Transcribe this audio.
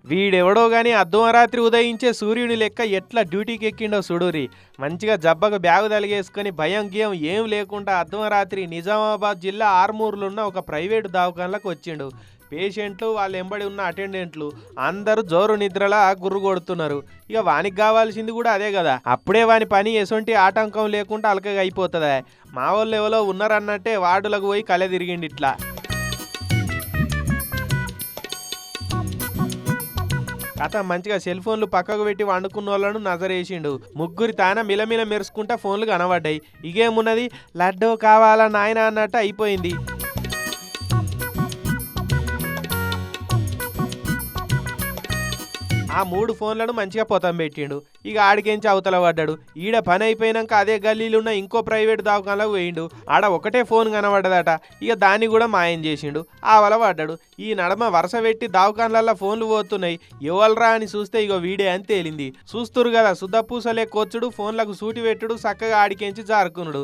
వీడెవడో గాని అర్ధరాత్రి ఉదయించే సూర్యుని లెక్క ఎట్లా డ్యూటీకి ఎక్కిండో సుడూరి. మంచిగా జబ్బకు బ్యాగు తలిగేసుకొని భయం గియం ఏం లేకుండా అర్ధరాత్రి నిజామాబాద్ జిల్లా ఆర్మూర్లున్న ఒక ప్రైవేటు దవాఖానలకు వచ్చిండు. పేషెంట్లు వాళ్ళ ఎంబడి ఉన్న అటెండెంట్లు అందరూ జోరు నిద్రలా గుర్రు కొడుతున్నారు. ఇక వానికి కావాల్సింది కూడా అదే కదా. అప్పుడే వాని పని ఎసొంటి ఆటంకం లేకుండా అలకగా అయిపోతుందా. మా వాళ్ళు ఎవరో ఉన్నారన్నట్టే వార్డులకు పోయి కలె తిరిగిండి ఇట్లా. కథ మంచిగా సెల్ ఫోన్లు పక్కకు పెట్టి వండుకున్న వాళ్ళను నజరేసిండు. ముగ్గురి తాన మిలమిల మెరుసుకుంటా ఫోన్లు కనబడ్డాయి. ఇగేమున్నది, లడ్డూ కావాలా నాయన అన్నట్టు అయిపోయింది. ఆ 3 ఫోన్లను మంచిగా పొతం పెట్టిండు. ఇక ఆడికెంచి అవతల పడ్డాడు. ఈడ పని అయిపోయినాక అదే గల్లీలున్న ఇంకో ప్రైవేట్ దవాఖానలకు పోయిండు. ఆడ ఒకటే ఫోన్ కనబడ్డదట. ఇక దాన్ని కూడా మాయం చేసిండు. ఆవల పడ్డాడు. ఈ నడమ వరుస పెట్టి దవాఖానలలో ఫోన్లు పోతున్నాయి. ఎవల్రా అని చూస్తే ఇగో వీడే అని తేలింది. చూస్తురు కదా, సుద్దపూసలే కొచ్చుడు, ఫోన్లకు సూటి పెట్టుడు, చక్కగా ఆడికెంచి జారుకునుడు.